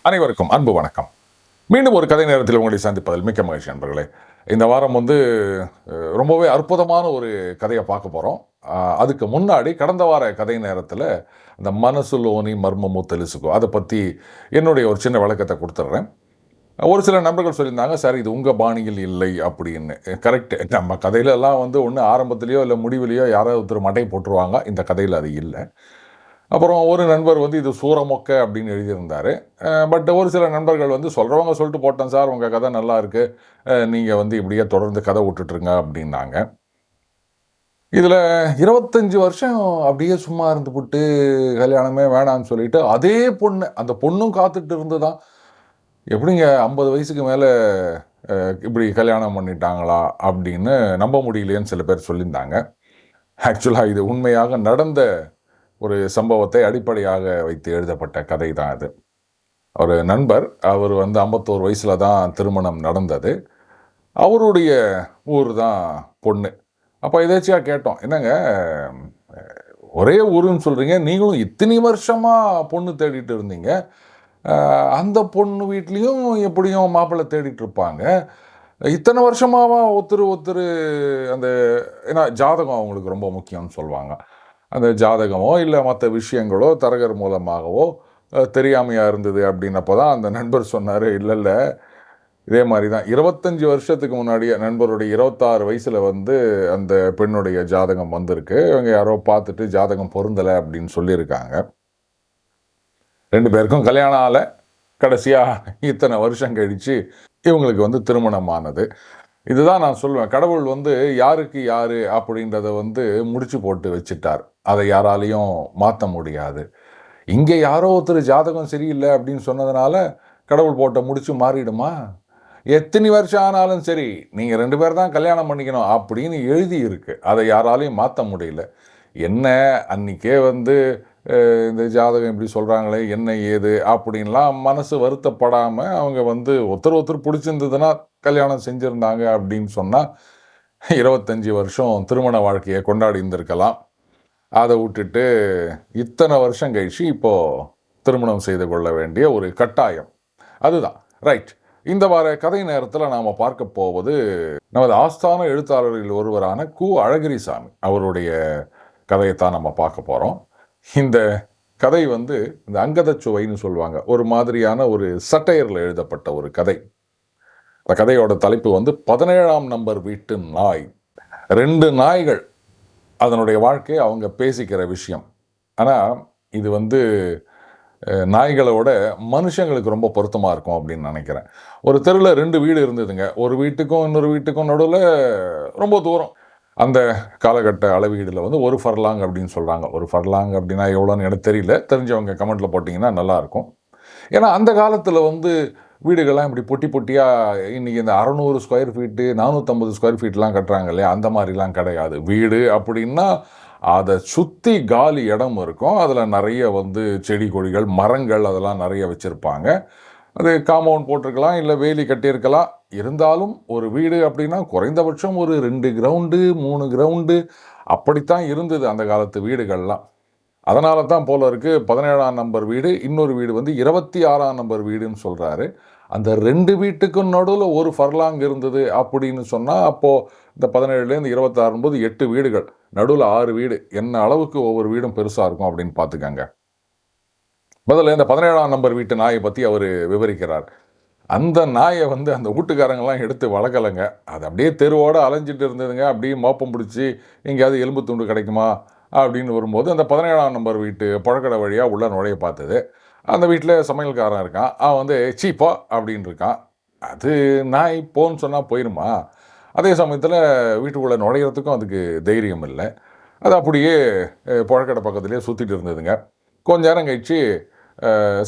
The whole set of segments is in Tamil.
அனைவருக்கும் அன்பு வணக்கம். மீண்டும் ஒரு கதை நேரத்தில் உங்களை சந்திப்பதில் மிக்க மகிழ்ச்சி நண்பர்களே. இந்த வாரம் ரொம்பவே அற்புதமான ஒரு கதையை பார்க்க போகிறோம். அதுக்கு முன்னாடி கடந்த வார கதை நேரத்தில் இந்த மனசுலோனி மர்மமு தெலுசுகோ அதை பற்றி என்னுடைய ஒரு சின்ன விளக்கத்தை கொடுத்துட்றேன். ஒரு சில நண்பர்கள் சொல்லியிருந்தாங்க, சார் இது உங்கள் பாணியில் இல்லை அப்படின்னு. கரெக்டு. நம்ம கதையிலலாம் ஒன்று ஆரம்பத்துலேயோ இல்லை முடிவுலையோ யாராவது ஒருத்தர் மட்டை போட்டுருவாங்க. இந்த கதையில் அது இல்லை. அப்புறம் ஒரு நண்பர் இது சூரமொக்க அப்படின்னு எழுதியிருந்தார். பட் ஒரு சில நண்பர்கள் சொல்கிறவங்க சொல்லிட்டு போட்டேன் சார், உங்கள் கதை நல்லா இருக்குது, நீங்கள் இப்படியே தொடர்ந்து கதை விட்டுட்டுருங்க அப்படின்னாங்க. இதில் 25 வருஷம் அப்படியே சும்மா இருந்துவிட்டு கல்யாணமே வேணான்னு சொல்லிட்டு அதே பொண்ணு, அந்த பொண்ணும் காத்துட்டு இருந்து தான் எப்படிங்க 50 வயசுக்கு மேலே இப்படி கல்யாணம் பண்ணிட்டாங்களா அப்படின்னு நம்ப முடியலையேன்னு சில பேர் சொல்லியிருந்தாங்க. ஆக்சுவலாக இது உண்மையாக நடந்த ஒரு சம்பவத்தை அடிப்படையாக வைத்து எழுதப்பட்ட கதை தான் அது. ஒரு நண்பர், அவர் 51 வயசில் தான் திருமணம் நடந்தது. அவருடைய ஊர் தான் பொண்ணு. அப்போ எதாச்சியாக கேட்டோம், என்னங்க ஒரே ஊருன்னு சொல்கிறீங்க, நீங்களும் இத்தனை வருஷமாக பொண்ணு தேடிட்டு இருந்தீங்க, அந்த பொண்ணு வீட்லேயும் எப்படியும் மாப்பிள்ளை தேடிட்டு இருப்பாங்க, இத்தனை வருஷமாவா ஒருத்தர் அந்த ஏன்னா ஜாதகம் அவங்களுக்கு ரொம்ப முக்கியம்னு சொல்லுவாங்க. அந்த ஜாதகமோ இல்லை மற்ற விஷயங்களோ தரகர் மூலமாகவோ தெரியாமையாக இருந்தது அப்படின்னப்போ தான் அந்த நண்பர் சொன்னார், இல்லை இதே மாதிரி தான் 25 வருஷத்துக்கு முன்னாடியே நண்பருடைய 26 வயசில் அந்த பெண்ணுடைய ஜாதகம் வந்திருக்கு. இவங்க யாரோ பார்த்துட்டு ஜாதகம் பொருந்தலை அப்படின்னு சொல்லியிருக்காங்க. 2 பேருக்கும் கல்யாணம் ஆகலை. கடைசியாக இத்தனை வருஷம் கழித்து இவங்களுக்கு திருமணம் ஆனது. இதுதான் நான் சொல்லுவேன், கடவுள் யாருக்கு யார் அப்படின்றத முடிச்சு போட்டு வச்சுட்டார். அதை யாராலையும் மாற்ற முடியாது. இங்கே யாரோ ஒருத்தர் ஜாதகம் சரியில்லை அப்படின்னு சொன்னதுனால கடவுள் போட்ட முடிச்சு மாறிடுமா? எத்தனை வருஷம் ஆனாலும் சரி, நீங்கள் 2 பேர் தான் கல்யாணம் பண்ணிக்கணும் அப்படின்னு எழுதி இருக்கு. அதை யாராலையும் மாற்ற முடியல. என்ன அன்றைக்கே இந்த ஜாதகம் இப்படி சொல்கிறாங்களே என்ன ஏது அப்படின்லாம் மனசு வருத்தப்படாமல் அவங்க ஒருத்தர் பிடிச்சிருந்ததுன்னா கல்யாணம் செஞ்சுருந்தாங்க அப்படின்னு சொன்னால் 25 வருஷம் திருமண வாழ்க்கையை கொண்டாடி இருந்திருக்கலாம். அதை விட்டுட்டு இத்தனை வருஷம் கழிச்சு இப்போது திருமணம் செய்து கொள்ள வேண்டிய ஒரு கட்டாயம். அதுதான் ரைட். இந்த வார கதை நேரத்தில் நாம் பார்க்க போவது நமது ஆஸ்தான எழுத்தாளர்களில் ஒருவரான கு. அழகிரிசாமி அவருடைய கதையைத்தான் நம்ம பார்க்க போகிறோம். இந்த கதை இந்த அங்கதச்சுவைன்னு சொல்லுவாங்க, ஒரு மாதிரியான ஒரு சட்டையரில் எழுதப்பட்ட ஒரு கதை. அந்த கதையோட தலைப்பு 17ஆம் நம்பர் வீட்டு நாய். 2 நாய்கள், அதனுடைய வாழ்க்கை, அவங்க பேசிக்கிற விஷயம். ஆனால் இது நாய்களோட மனுஷங்களுக்கு ரொம்ப பொருத்தமாக இருக்கும் அப்படின்னு நினைக்கிறேன். ஒரு தெருவில் 2 வீடு இருந்ததுங்க. ஒரு வீட்டுக்கும் இன்னொரு வீட்டுக்கும் நடுவில் ரொம்ப தூரம். அந்த காலகட்ட அளவீடில் ஒரு ஃபர்லாங் அப்படின்னு சொல்கிறாங்க. ஒரு ஃபர்லாங் அப்படின்னா எவ்வளோன்னு எனக்கு தெரியல, தெரிஞ்சவங்க கமெண்ட்டில் போட்டிங்கன்னா நல்லாயிருக்கும். ஏன்னா அந்த காலத்தில் வீடுகள்லாம் இப்படி பொட்டி பொட்டியாக இன்றைக்கி இந்த 600 ஸ்கொயர் ஃபீட்டு 450 ஸ்கொயர் ஃபீட்லாம் கட்டுறாங்க இல்லையா, அந்த மாதிரிலாம் கிடையாது. வீடு அப்படின்னா அதை சுற்றி காலி இடம் இருக்கும். அதில் நிறைய செடி கொடிகள் மரங்கள் அதெல்லாம் நிறைய வச்சுருப்பாங்க. அது காம்பவுண்ட் போட்டிருக்கலாம், இல்லை வேலி கட்டியிருக்கலாம். இருந்தாலும் ஒரு வீடு அப்படின்னா குறைந்தபட்சம் ஒரு 2 கிரவுண்டு 3 கிரவுண்டு அப்படித்தான் இருந்தது அந்த காலத்து வீடுகள்லாம். அதனால தான் போல இருக்குது 17ஆம் நம்பர் வீடு, இன்னொரு வீடு 26ஆம் நம்பர் வீடுன்னு சொல்கிறாரு. அந்த 2 வீட்டுக்கும் நடுவில் ஒரு ஃபர்லாங் இருந்தது அப்படின்னு சொன்னால் அப்போது இந்த 17லேருந்து 26 போது 8 வீடுகள், நடுவில் 6 வீடு. என்ன அளவுக்கு ஒவ்வொரு வீடும் பெருசாக இருக்கும் அப்படின்னு பார்த்துக்கங்க. முதல்ல இந்த 17ஆம் நம்பர் வீட்டு நாயை பற்றி அவர் விவரிக்கிறார். அந்த நாயை அந்த வீட்டுக்காரங்கெல்லாம் எடுத்து வளர்க்கலைங்க. அது அப்படியே தெருவோடு அலைஞ்சிட்டு இருந்ததுங்க. அப்படியே மோப்பம் பிடிச்சி எங்கேயாவது எலும்பு துண்டு கிடைக்குமா அப்படின்னு வரும்போது அந்த 17ஆம் நம்பர் வீட்டு புழக்கடை வழியாக உள்ள நுழைய பார்த்தது. அந்த வீட்டில் சமையல்காரன் இருக்கான். அவன் சீப்பா அப்படின்னு இருக்கான். அது நாய் போன்னு சொன்னால் போயிருமா? அதே சமயத்தில் வீட்டுக்குள்ளே நுழையிறதுக்கும் அதுக்கு தைரியம் இல்லை. அது அப்படியே புழக்கடை பக்கத்துலேயே சுற்றிட்டு இருந்ததுங்க. கொஞ்ச நேரம் கழிச்சு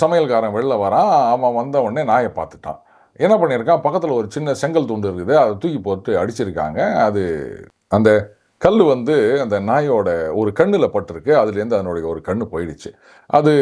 சமையல்காரன் வெளில வரான். அவன் வந்த உடனே நாயை பார்த்துட்டான். என்ன பண்ணியிருக்கான், பக்கத்தில் ஒரு சின்ன செங்கல் துண்டு இருக்குது, அதை தூக்கி போட்டு அடிச்சிருக்காங்க. அது அந்த கல் அந்த நாயோட ஒரு கண்ணில் பட்டிருக்கு. அதுலேருந்து அதனுடைய ஒரு கண்ணு போயிடுச்சு. அது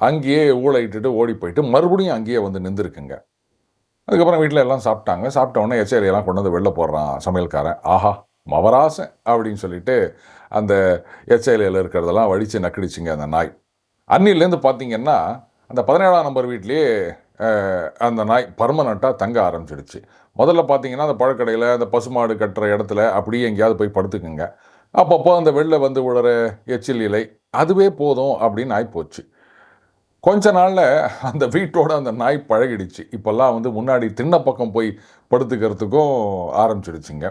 அங்கேயே ஊழையிட்டு ஓடி போயிட்டு மறுபடியும் அங்கேயே நின்றுருக்குங்க. அதுக்கப்புறம் வீட்டில் எல்லாம் சாப்பிட்டாங்க. சாப்பிட்ட உடனே எச்சரிக்கையெல்லாம் கொண்டு வெளில போடுறான் சமையல்காரன். ஆஹா மவராசன் அப்படின்னு சொல்லிட்டு அந்த எச்சையிலையில் இருக்கிறதெல்லாம் வடித்து நக்கிடுச்சுங்க அந்த நாய். அன்னிலேருந்து பார்த்தீங்கன்னா அந்த 17ஆம் நம்பர் வீட்லேயே அந்த நாய் பர்மனெண்ட்டாக தங்க ஆரம்பிச்சிடுச்சு. முதல்ல பார்த்தீங்கன்னா, அந்த பழக்கடையில், அந்த பசுமாடு கட்டுற இடத்துல அப்படியே எங்கேயாவது போய் படுத்துக்குங்க. அப்பப்போ அந்த வெளில வந்து விழுற எச்சில் இலை, அதுவே போதும் அப்படின்னு ஆயிப்போச்சு. கொஞ்ச நாள்ல அந்த வீட்டோட அந்த நாய் பழகிடுச்சு. இப்போல்லாம் வந்து முன்னாடி திண்ண பக்கம் போய் படுத்துக்கிறதுக்கும் ஆரம்பிச்சிடுச்சுங்க.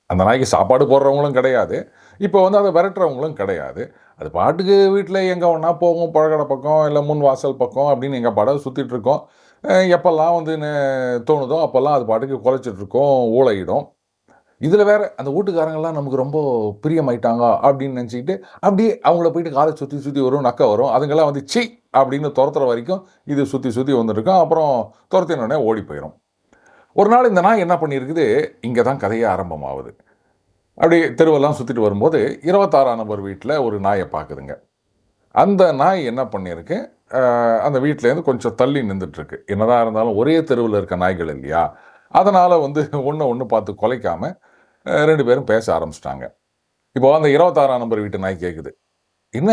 அந்த நாய்க்கு சாப்பாடு போடுறவங்களும் கிடையாது. இப்போ வந்து அத விரட்டுறவங்களும் கிடையாது. அது பாட்டுக்கு வீட்ல எங்க வேணா போகும். பழக்கடை பக்கம், இல்ல முன் வாசல் பக்கம் அப்படின்னு எங்க பாட்டுக்கு சுத்திட்டு இருக்கும். எப்பல்லாம் வந்து தோணுதோ அப்பல்லாம் அது பாட்டுக்கு குலைச்சிட்டு இருக்கும், ஊளையிடும். இதுல வேற அந்த வூட்டுக்காரங்கலாம் நமக்கு ரொம்ப பிரியமாயிட்டாங்க அப்படின்னு நினைச்சுக்கிட்டு, அப்படியே அவங்கள போயிட்டு கால சுத்தி சுத்தி வரும், நக்க வரும். அதுங்கலாம் வந்து ச்சீ அப்படின்னு தொரத்துற வரைக்கும் இது சுத்தி சுத்தி வந்துட்டுருக்கும். அப்புறம் தொரத்தின உடனே ஓடி போயிரும். ஒரு நாள் இந்த நாய் என்ன பண்ணியிருக்குது, இங்க தான் கதையே ஆரம்பமாவுது. அப்படியே தெருவெல்லாம் சுத்திட்டு வரும்போது 26ஆம் நம்பர் வீட்ல ஒரு நாய பாக்குதுங்க. அந்த நாய் என்ன பண்ணியிருக்கு, அந்த வீட்லேருந்து கொஞ்சம் தள்ளி நின்னுட்டுருக்கு. என்னதான் இருந்தாலும் ஒரே தெருவுல இருக்க நாய்கள் இல்லையா? அதனால வந்து ஒண்ண ஒண்ணு பார்த்து கொலைக்காம 2 பேரும் பேச ஆரம்பிச்சுட்டாங்க. இப்போ அந்த 26ஆம் நம்பர் வீட்டு நாய் கேட்குது. "என்ன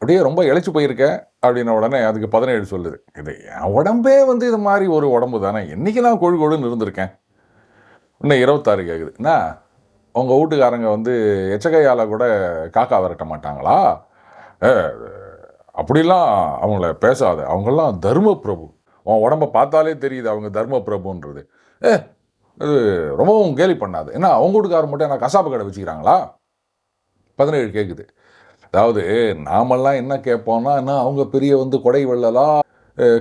அப்படியே ரொம்ப இளைச்சு போயிருக்க?" அப்படின்ன உடனே அதுக்கு 17 சொல்லுது. "இது என் உடம்பே வந்து இது மாரி ஒரு உடம்பு தானே. என்னைக்கு நான் கொழு கொழுன்னு இருந்திருக்கேன்." இன்னும் 26 கேட்குது. "என்ன உங்க வூட்டுக்காரங்க வந்து எச்ச கையால கூட காக்கா விரட்ட மாட்டாங்களா? அ அப்படிலாம் அவங்கள பேசாத. அவங்கலாம் தர்ம பிரபு. உன் உடம்ப பார்த்தாலே தெரியுது அவங்க தர்ம பிரபுன்றது. ஏ அது ரொம்பவும் கேலி பண்ணாத. என்ன அவங்க வூட்டுக்காரர் மட்டும் என்ன கசாப்பு கடை வச்சுக்கிறாங்களா?" 17 கேட்குது. அதாவது நாமெல்லாம் என்ன கேட்போம்னா, என்ன அவங்க பெரிய வந்து கொடை வள்ளலா,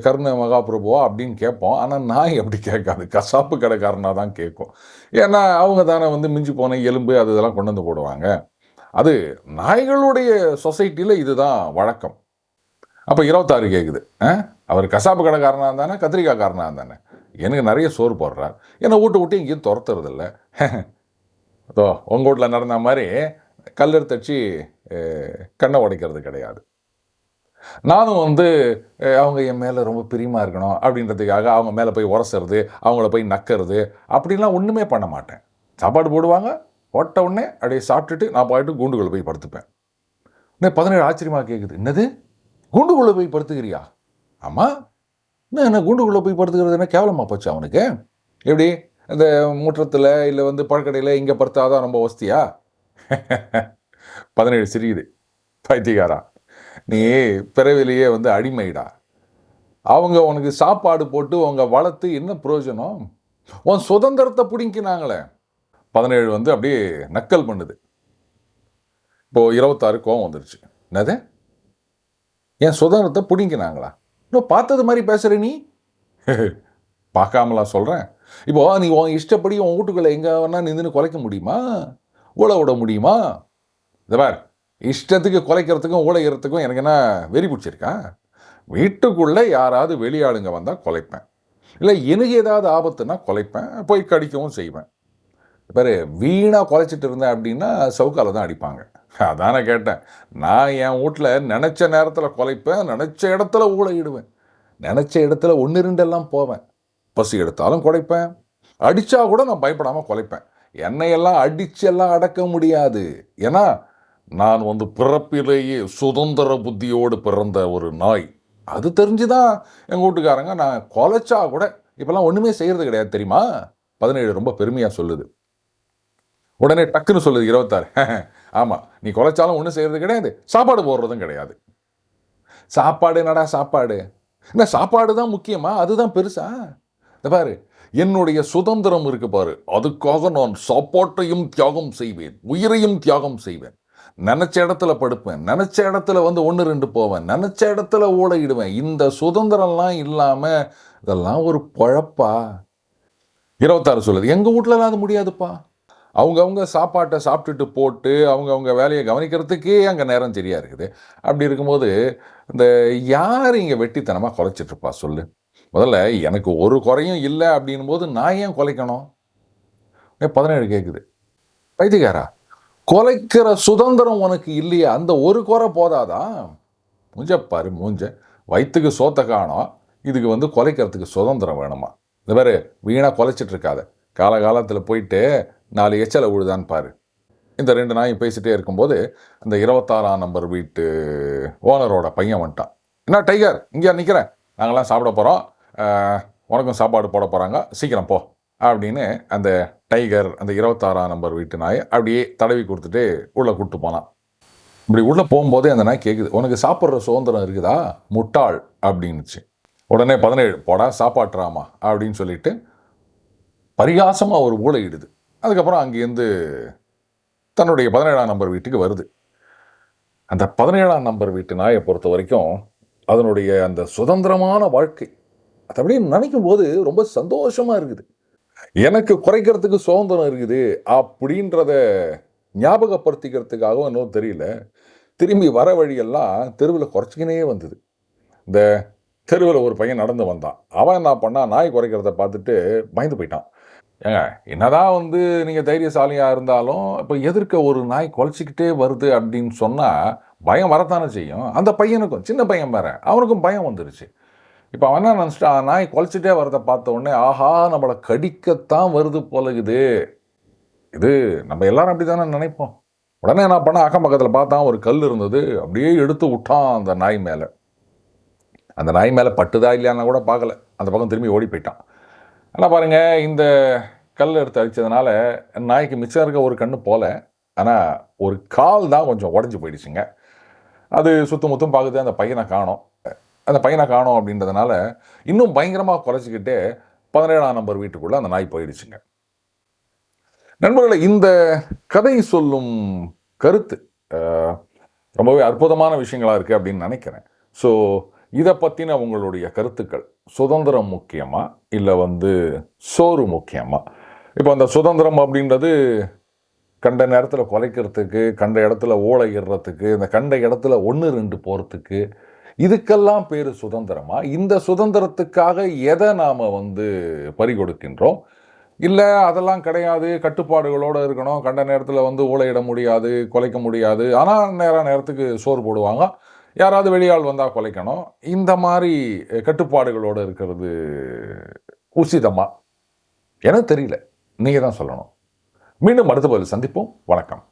கருண மகாபிரபுவா அப்படின்னு கேட்போம். ஆனா நாய் அப்படி கேட்காது. கசாப்பு கடைக்காரனா தான் கேட்கும். ஏன்னா அவங்க தானே வந்து மிஞ்சி போன எலும்பு அது இதெல்லாம் கொண்டு வந்து போடுவாங்க. அது நாய்களுடைய சொசைட்டில இதுதான் வழக்கம். அப்ப 26 கேட்குது. அவர் கசாப்பு கடைக்காரனா இருந்தானே, கத்திரிக்காய்க்காரனா இருந்தானே. எனக்கு நெறைய சோறு போடுறார். என்ன வூட்ட விட்டு எங்கேயும் தொரத்துறதில்ல. அதோ உங்க வூட்ல நடந்த மாரி கல் எடுத்து அடிச்சு கண்ண உடைக்கிறது கிடையாது. நானும் வந்து அவங்க என் மேல ரொம்ப பிரியமா இருக்கணும் அப்படின்றதுக்காக அவங்க மேல போய் உரசுறது, அவங்கள போய் நக்கறது அப்படிலாம் ஒண்ணுமே பண்ண மாட்டேன். சாப்பாடு போடுவாங்க, போட்ட உடனே அப்படியே சாப்பிட்டுட்டு நான் பாட்டுக்கு கூண்டுக்குள்ள போய் படுத்துப்பேன். உடனே 17 ஆச்சரியமா கேட்குது. "என்னது? கூண்டுக்குள்ள போய் படுத்துக்கிறியா?" "ஆமா. என்ன கூண்டுக்குள்ள போய் படுத்துக்கிறது என்ன கேவலமா போச்சா அவனுக்கு? எப்படி இந்த முற்றத்துல இல்ல வந்து பழக்கடையில இங்க படுத்தா தான் ரொம்ப வசதியா?" 17 சிரிக்குது. "பைத்தியக்காரா! நீ பிறவிலேயே வந்து அடிமைடா. அவங்க உனக்கு சாப்பாடு போட்டு உங்க வளர்த்து என்ன பிரயோஜனம்? உன் சுதந்திரத்த புடிங்கினாங்களே." 17 வந்து அப்படியே நக்கல் பண்ணுது. இப்போ 26 கோவம் வந்துருச்சு. "என்னது? என் சுதந்திரத்த புடிங்கினாங்களா? இன்னும் பார்த்தது மாரி பேசுற நீ?" பார்க்காமலா சொல்றேன்? இப்போ நீ உன் இஷ்டப்படி உன் வூட்டுக்குள்ள எங்க வேணா நின்னு கொலைக்க முடியுமா? ஊள விட முடியுமா? இத பார், இஷ்டத்துக்கு கொலைக்கிறதுக்கும், ஊளையிறதுக்கும் எனக்கு என்ன வெறி பிடிச்சிருக்கா? வீட்டுக்குள்ள யாராவது வெளியாளுங்க வந்தா கொலைப்பேன். இல்ல எனக்கு ஏதாவது ஆபத்துன்னா கொலைப்பேன். போய் கடிக்கவும் செய்வேன். பாரு வீணா கொலைச்சிட்டு இருந்தேன் அப்படின்னா சவுக்கால தான் அடிப்பாங்க. அதான் நான் கேட்டேன். நான் என் வீட்ல நெனைச்ச நேரத்துல கொலைப்பேன். நெனைச்ச இடத்துல ஊளையிடுவேன். நெனைச்ச இடத்துல 1, 2 எல்லாம் போவேன். பசி எடுத்தாலும் கொலைப்பேன். அடிச்சா கூட நான் பயப்படாம கொலைப்பேன். என்னையெல்லாம் அடிச்செல்லாம் அடக்க முடியாது. ஏன்னா, நான் வந்து பிறப்பிலேயே சுதந்திர புத்தியோடு பிறந்த ஒரு நாய். அது தெரிஞ்சு தான் எங்க வூட்டுக்காரங்க நான் கொலைச்சா கூட இப்பல்லாம் ஒண்ணுமே செய்றது கிடையாது தெரியுமா? 17 ரொம்ப பெருமையா சொல்லுது. உடனே டக்குன்னு சொல்லுது 26. ஆமா, நீ கொலைச்சாலும் ஒண்ணும் செய்றது கிடையாது. சாப்பாடு போடுறதும் கிடையாது. சாப்பாடு என்னடா சாப்பாடு? என்ன சாப்பாடு தான் முக்கியமா? அதுதான் பெருசா? இத பாரு, என்னுடைய சுதந்திரம் இருக்கு பாரு. அதுக்காக நான் சாப்பாட்டையும் தியாகம் செய்வேன். உயிரையும் தியாகம் செய்வேன். நெனச்ச இடத்துல படுப்பேன். நெனச்ச இடத்துல வந்து 1, 2 போவேன். நெனச்ச இடத்துல ஊளையிடுவேன். இந்த சுதந்திரம்லாம் இல்லாம இதெல்லாம் ஒரு பொழப்பா? 26 சொல்லுது. எங்க வூட்லலாம் அது முடியாதுப்பா. அவங்கவங்க சாப்பாட்ட சாப்பிட்டுட்டு போட்டு, அவங்கவங்க வேலைய கவனிக்கிறதுக்கே அங்க நேரம் சரியா இருக்குது. அப்படி இருக்கும்போது, இந்த யார் இங்க வெட்டித்தனமா கொலைச்சிட்டு இருப்பா சொல்லு? முதல்ல எனக்கு ஒரு குறையும் இல்ல அப்படின்னும்போது, நான் ஏன் கொலைக்கணும்? 17 கேட்குது. பைத்தியக்காரா! கொலைக்கிற சுதந்திரம் உனக்கு இல்லையா? அந்த ஒரு குறை போதாதா? மூஞ்ச பாரு மூஞ்ச. வயித்துக்கு சோத்த காணோம். இதுக்கு வந்து கொலைக்கிறதுக்கு சுதந்திரம் வேணுமா? இந்த பாரு வீணா கொலைச்சிட்டு இருக்காத. காலகாலத்துல போயிட்டு 4 எச்சல விழுதான்னு பாரு. இந்த 2 நாயும் பேசிட்டே இருக்கும்போது, அந்த 26ஆம் நம்பர் வீட்டு ஓனரோட பையன் வந்துட்டான். என்ன டைகர் இங்கே நிற்கிறேன், நாங்கள்லாம் சாப்பிட போகிறோம், உனக்கும் சாப்பாடு போட போகிறாங்க, சீக்கிரம் போ அப்படின்னு அந்த டைகர் அந்த 26ஆம் நம்பர் வீட்டு நாயை அப்படியே தடவி கொடுத்துட்டு உள்ளே கூப்பிட்டு போனான். இப்படி உள்ளே போகும்போதே அந்த நாய் கேட்குது, உனக்கு சாப்பிட்ற சுதந்திரம் இருக்குதா முட்டாள் அப்படின்னுச்சு. உடனே 17 போடா சாப்பாட்டுறாமா அப்படின்னு சொல்லிட்டு பரிகாசமாக ஒரு ஊழையிடுது. அதுக்கப்புறம் அங்கேருந்து தன்னுடைய 17ஆம் நம்பர் வீட்டுக்கு வருது. அந்த 17ஆம் நம்பர் வீட்டு நாயை பொறுத்த வரைக்கும் அதனுடைய அந்த சுதந்திரமான வாழ்க்கை அதை அப்படியே நினைக்கும் போது ரொம்ப சந்தோஷமா இருக்குது. எனக்கு குறைக்கிறதுக்கு சுதந்திரம் இருக்குது அப்படின்றத ஞாபகப்படுத்திக்கிறதுக்காகவும் இன்னும் தெரியல, திரும்பி வர வழியெல்லாம் தெருவில் குறைச்சிக்கினே வந்தது. இந்த தெருவில் ஒரு பையன் நடந்து வந்தான். அவன் என்ன பண்ணான், நாய் குறைக்கிறத பார்த்துட்டு பயந்து போயிட்டான். ஏங்க என்னதான் நீங்கள் தைரியசாலியாக இருந்தாலும் இப்போ எதிர்க்க ஒரு நாய் குலைச்சிக்கிட்டே வருது அப்படின்னு சொன்னால் பயம் வரத்தானே செய்யும். அந்த பையனுக்கும், சின்ன பையன் வேற, அவனுக்கும் பயம் வந்துருச்சு. இப்போ அவன் என்ன நினச்சிட்டான், நாய் குலைச்சிட்டே வரதை பார்த்த உடனே ஆஹா நம்மளை கடிக்கத்தான் வருது போலகுது, இது நம்ம எல்லாரும் அப்படி தானே நினைப்போம். உடனே என்ன பண்ண, அக்கம் பக்கத்தில் பார்த்தா ஒரு கல் இருந்தது, அப்படியே எடுத்து விட்டான் அந்த நாய் மேலே. அந்த நாய் மேலே பட்டுதா இல்லையான்னா கூட பார்க்கல, அந்த பக்கம் திரும்பி ஓடி போயிட்டான். ஆனால் பாருங்கள், இந்த கல் எடுத்து அடித்ததுனால நாய்க்கு மிச்சம் இருக்க ஒரு கண்ணு போல, ஆனால் ஒரு கால் தான் கொஞ்சம் உடஞ்சி போயிடுச்சுங்க. அது சுத்தமுத்தும் பார்க்குது, அந்த பையனை காணோம். அந்த பையனை காணோம் அப்படின்றதுனால இன்னும் பயங்கரமாக குறைச்சிக்கிட்டே 17ஆம் நம்பர் வீட்டுக்குள்ளே அந்த நாய் போயிடுச்சுங்க. நண்பர்களே, இந்த கதை சொல்லும் கருத்து ரொம்பவே அற்புதமான விஷயங்களாக இருக்குது அப்படின்னு நினைக்கிறேன். ஸோ இதை பற்றின உங்களுடைய கருத்துக்கள், சுதந்திரம் முக்கியமா இல்லை சோறு முக்கியமா? இப்போ அந்த சுதந்திரம் அப்படின்றது கண்ட நேரத்தில் குலைக்கிறதுக்கு, கண்ட இடத்துல ஓலையிடுறதுக்கு, இந்த கண்ட இடத்துல 1-2 போகிறதுக்கு, இதுக்கெல்லாம் பேர் சுதந்திரமா? இந்த சுதந்திரத்துக்காக எதை நாம் பறிகொடுக்கின்றோம்? இல்லை அதெல்லாம் கிடையாது, கட்டுப்பாடுகளோடு இருக்கணும், கண்ட நேரத்தில் ஓலையிட முடியாது, குலைக்க முடியாது, ஆனால் நேரத்துக்கு சோறு போடுவாங்க, யாராவது வெளியாள் வந்தால் குலைக்கணும், இந்த மாதிரி கட்டுப்பாடுகளோடு இருக்கிறது உசிதமா? எனக்கு தெரியல, நீங்கள் தான் சொல்லணும். மீண்டும் அடுத்த பதில் சந்திப்போம். வணக்கம்.